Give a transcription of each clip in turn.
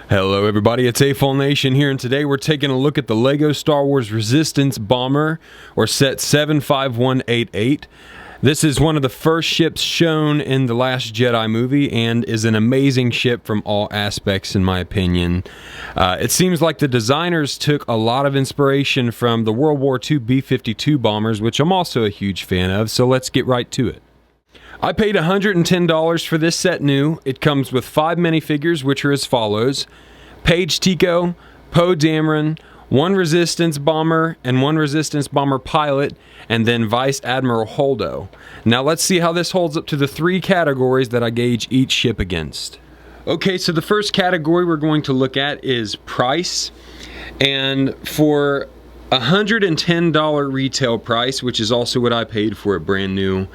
Hello everybody, it's AFOL Nation here, and today we're taking a look at the LEGO Star Wars Resistance Bomber, or Set 75188. This is one of the first ships shown in The Last Jedi movie, and is an amazing ship from all aspects in my opinion. It seems like the designers took a lot of inspiration from the World War II B-52 bombers, which I'm also a huge fan of, so let's get right to it. I paid $110 for this set new. It comes with 5 minifigures, which are as follows: Paige Tico, Poe Dameron, 1 Resistance Bomber, and 1 Resistance Bomber Pilot, and then Vice Admiral Holdo. Now let's see how this holds up to the 3 categories that I gauge each ship against. Okay, so the first category we're going to look at is price. And for $110 retail price, which is also what I paid for it brand new,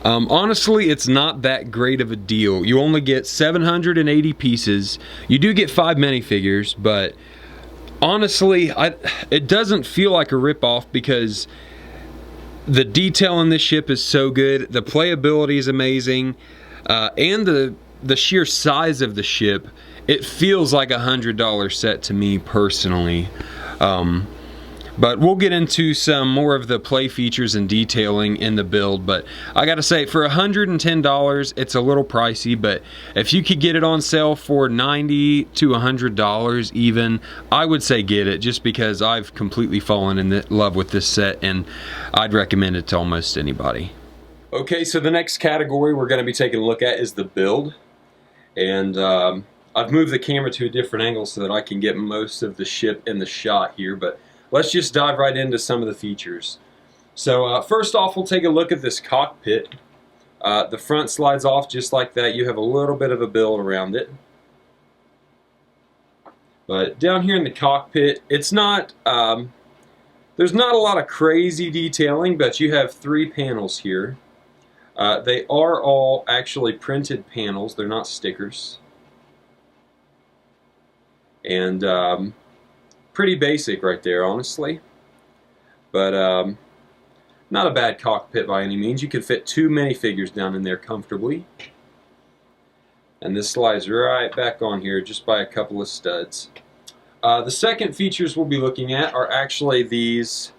honestly, it's not that great of a deal. You only get 780 pieces. You do get 5 minifigures, but honestly, it doesn't feel like a ripoff because the detail in this ship is so good, the playability is amazing, and the sheer size of the ship, it feels like a $100 set to me personally. But we'll get into some more of the play features and detailing in the build. But I gotta say, for $110, it's a little pricey, but if you could get it on sale for $90 to $100 even, I would say get it, just because I've completely fallen in love with this set, and I'd recommend it to almost anybody. Okay, so the next category we're gonna be taking a look at is the build. And I've moved the camera to a different angle so that I can get most of the ship in the shot here, but let's just dive right into some of the features. So first off, we'll take a look at this cockpit. The front slides off just like that. You have a little bit of a build around it. But down here in the cockpit, it's not, there's not a lot of crazy detailing, but you have 3 panels here. They are all actually printed panels. They're not stickers. And pretty basic right there, honestly, but not a bad cockpit by any means. You could fit 2 minifigures down in there comfortably, and this slides right back on here just by a couple of studs. The second features we'll be looking at are actually these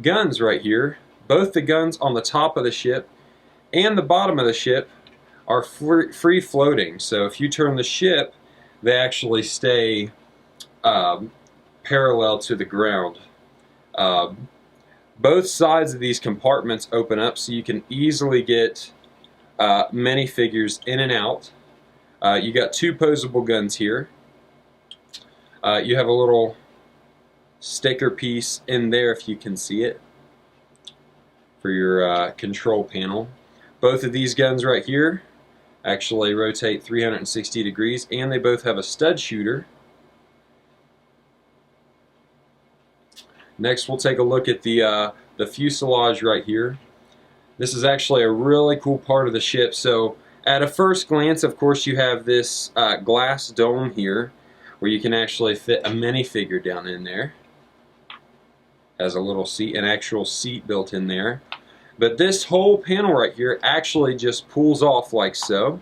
guns right here. Both the guns on the top of the ship and the bottom of the ship are free floating, so if you turn the ship, they actually stay parallel to the ground. Both sides of these compartments open up so you can easily get minifigures in and out. You got 2 posable guns here. You have a little sticker piece in there if you can see it for your control panel. Both of these guns right here actually rotate 360 degrees, and they both have a stud shooter. Next, we'll take a look at the fuselage right here. This is actually a really cool part of the ship. So at a first glance, of course, you have this glass dome here where you can actually fit a minifigure down in there. Has a little seat, an actual seat built in there. But this whole panel right here actually just pulls off like so.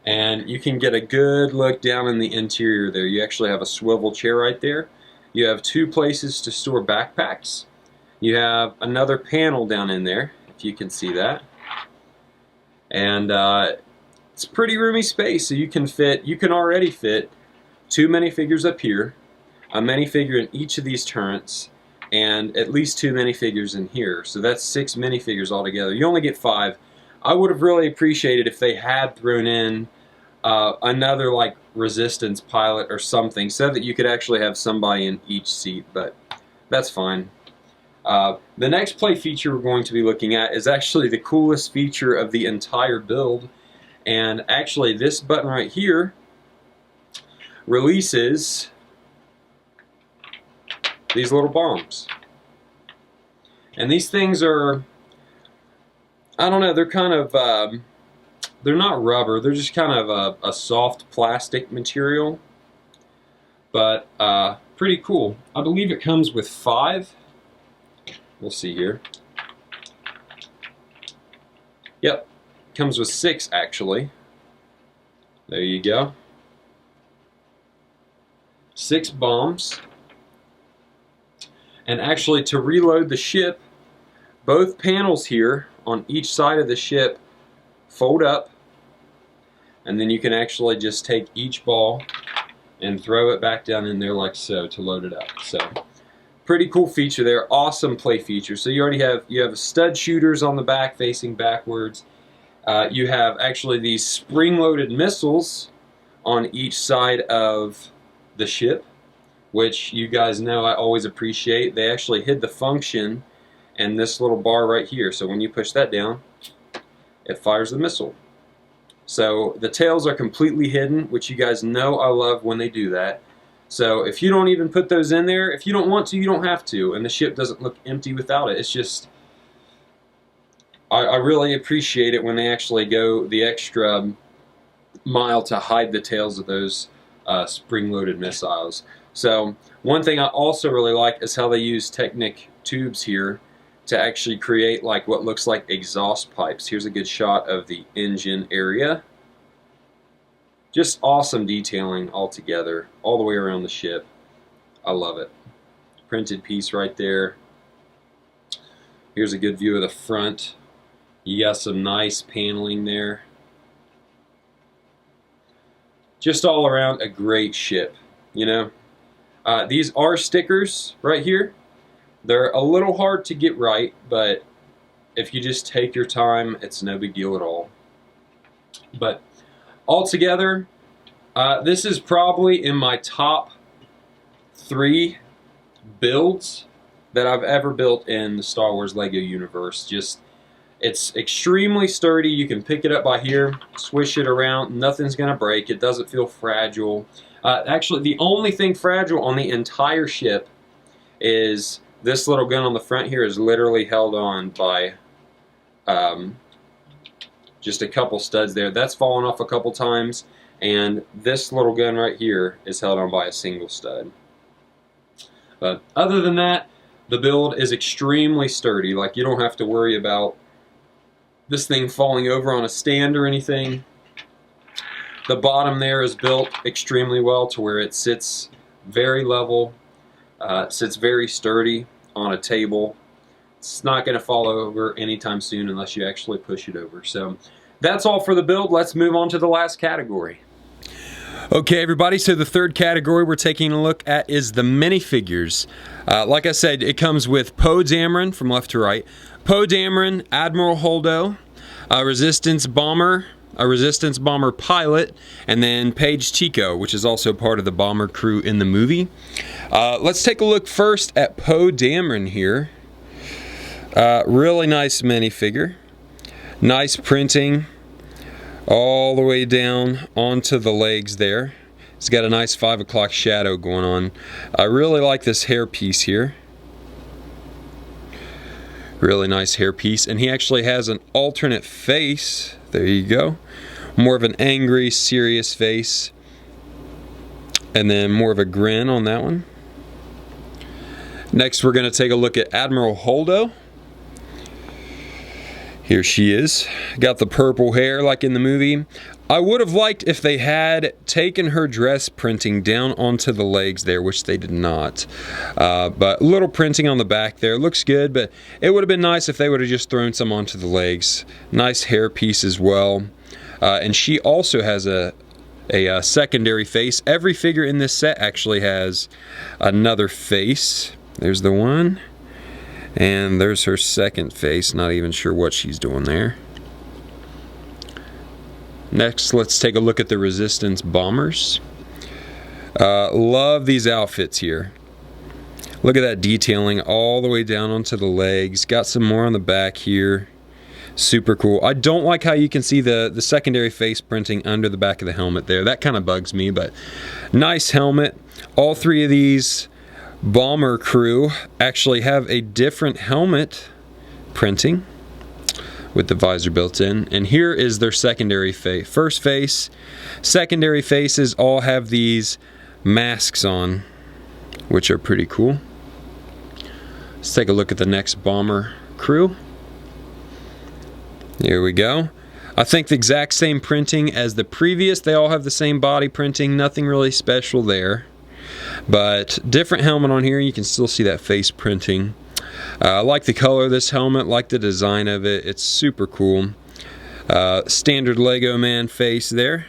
And you can get a good look down in the interior there. You actually have a swivel chair right there. You have 2 places to store backpacks. You have another panel down in there, if you can see that. And it's pretty roomy space, so you can already fit 2 minifigures up here, a minifigure in each of these turrets, and at least 2 minifigures in here. So that's 6 minifigures altogether. You only get 5. I would have really appreciated if they had thrown in another like Resistance pilot or something so that you could actually have somebody in each seat, but that's fine. The next play feature we're going to be looking at is actually the coolest feature of the entire build, and actually this button right here releases these little bombs. And these things are, I don't know, they're kind of, they're not rubber, they're just kind of a soft plastic material, but pretty cool. I believe it comes with 5. We'll see here. Yep, comes with 6 actually. There you go. 6 bombs. And actually, to reload the ship, both panels here on each side of the ship fold up, and then you can actually just take each ball and throw it back down in there like so to load it up. So pretty cool feature there. Awesome play feature. So you already have stud shooters on the back facing backwards. You have actually these spring-loaded missiles on each side of the ship, which you guys know I always appreciate. They actually hid the function in this little bar right here. So when you push that down, it fires the missile. So the tails are completely hidden, which you guys know I love when they do that. So if you don't even put those in there, if you don't want to, you don't have to, and the ship doesn't look empty without it. It's just, I really appreciate it when they actually go the extra mile to hide the tails of those spring-loaded missiles. So one thing I also really like is how they use Technic tubes here to actually create like what looks like exhaust pipes. Here's a good shot of the engine area. Just awesome detailing altogether, all the way around the ship. I love it. Printed piece right there. Here's a good view of the front. You got some nice paneling there. Just all around a great ship, you know. These are stickers right here. They're a little hard to get right, but if you just take your time, it's no big deal at all. But altogether, this is probably in my top 3 builds that I've ever built in the Star Wars Lego universe. It's extremely sturdy. You can pick it up by here, swish it around, nothing's gonna break. It doesn't feel fragile. Actually, the only thing fragile on the entire ship is this little gun on the front here is literally held on by just a couple studs there. That's fallen off a couple times, and this little gun right here is held on by a single stud. But other than that, the build is extremely sturdy. Like, you don't have to worry about this thing falling over on a stand or anything. The bottom there is built extremely well to where it sits very level, sits very sturdy on a table. It's not going to fall over anytime soon unless you actually push it over. So that's all for the build. Let's move on to the last category. Okay, everybody, so the third category we're taking a look at is the minifigures. Like I said, it comes with Poe Dameron from left to right, Poe Dameron, Admiral Holdo, a Resistance Bomber, a Resistance Bomber pilot, and then Paige Tico, which is also part of the bomber crew in the movie. Let's take a look first at Poe Dameron here. Really nice minifigure. Nice printing all the way down onto the legs there. It's got a nice 5 o'clock shadow going on. I really like this hairpiece here. Really nice hairpiece, and he actually has an alternate face. There you go. More of an angry, serious face, and then more of a grin on that one. Next, we're going to take a look at Admiral Holdo. Here she is. Got the purple hair like in the movie. I would have liked if they had taken her dress printing down onto the legs there, which they did not. But little printing on the back there. Looks good, but it would have been nice if they would have just thrown some onto the legs. Nice hair piece as well. And she also has a secondary face. Every figure in this set actually has another face. There's the one. And there's her second face. Not even sure what she's doing there. Next, let's take a look at the Resistance Bombers. Love these outfits here. Look at that detailing all the way down onto the legs. Got some more on the back here. Super cool. I don't like how you can see the secondary face printing under the back of the helmet there. That kind of bugs me, but nice helmet. All 3 of these bomber crew actually have a different helmet printing with the visor built in, and here is their secondary face. First face, secondary faces all have these masks on, which are pretty cool. Let's take a look at the next bomber crew. Here we go. I think the exact same printing as the previous. They all have the same body printing, nothing really special there. But different helmet on here, you can still see that face printing. I like the color of this helmet, like the design of it. It's super cool. Standard Lego man face there.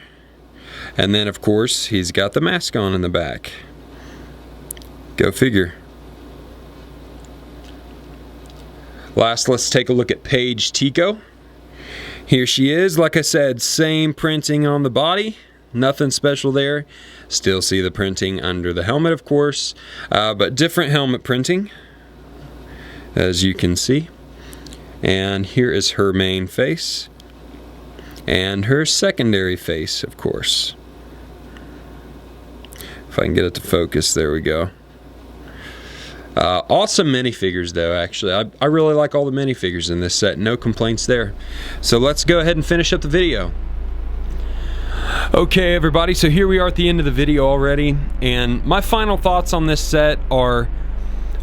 And then of course, he's got the mask on in the back. Go figure. Last, let's take a look at Paige Tico. Here she is. Like I said, same printing on the body. Nothing special there. Still see the printing under the helmet, of course, but different helmet printing, as you can see. And here is her main face and her secondary face, of course. If I can get it to focus, there we go. Awesome minifigures though, actually. I really like all the minifigures in this set. No complaints there. So let's go ahead and finish up the video. Okay everybody, so here we are at the end of the video already, and my final thoughts on this set are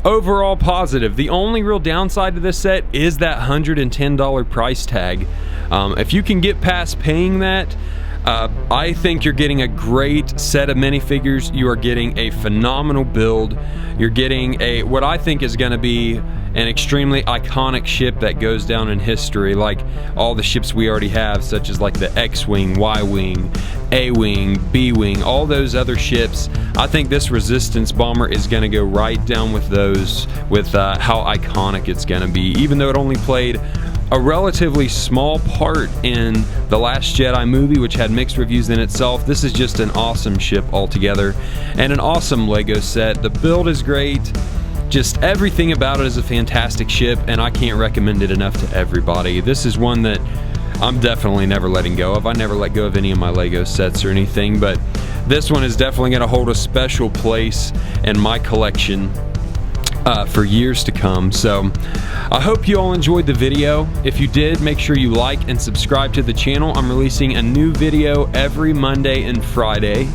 overall positive. The only real downside to this set is that $110 price tag. If you can get past paying that, I think you're getting a great set of minifigures. You are getting a phenomenal build. You're getting what I think is going to be an extremely iconic ship that goes down in history, like all the ships we already have, such as like the X-Wing, Y-Wing, A-Wing, B-Wing, all those other ships. I think this Resistance bomber is going to go right down with those, with how iconic it's going to be. Even though it only played a relatively small part in The Last Jedi movie, which had mixed reviews in itself, this is just an awesome ship altogether, and an awesome Lego set. The build is great. Just everything about it is a fantastic ship, and I can't recommend it enough to everybody. This is one that I'm definitely never letting go of. I never let go of any of my Lego sets or anything, but this one is definitely going to hold a special place in my collection for years to come. So I hope you all enjoyed the video. If you did, make sure you like and subscribe to the channel. I'm releasing a new video every Monday and Friday.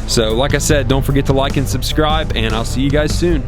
So like I said, don't forget to like and subscribe, and I'll see you guys soon.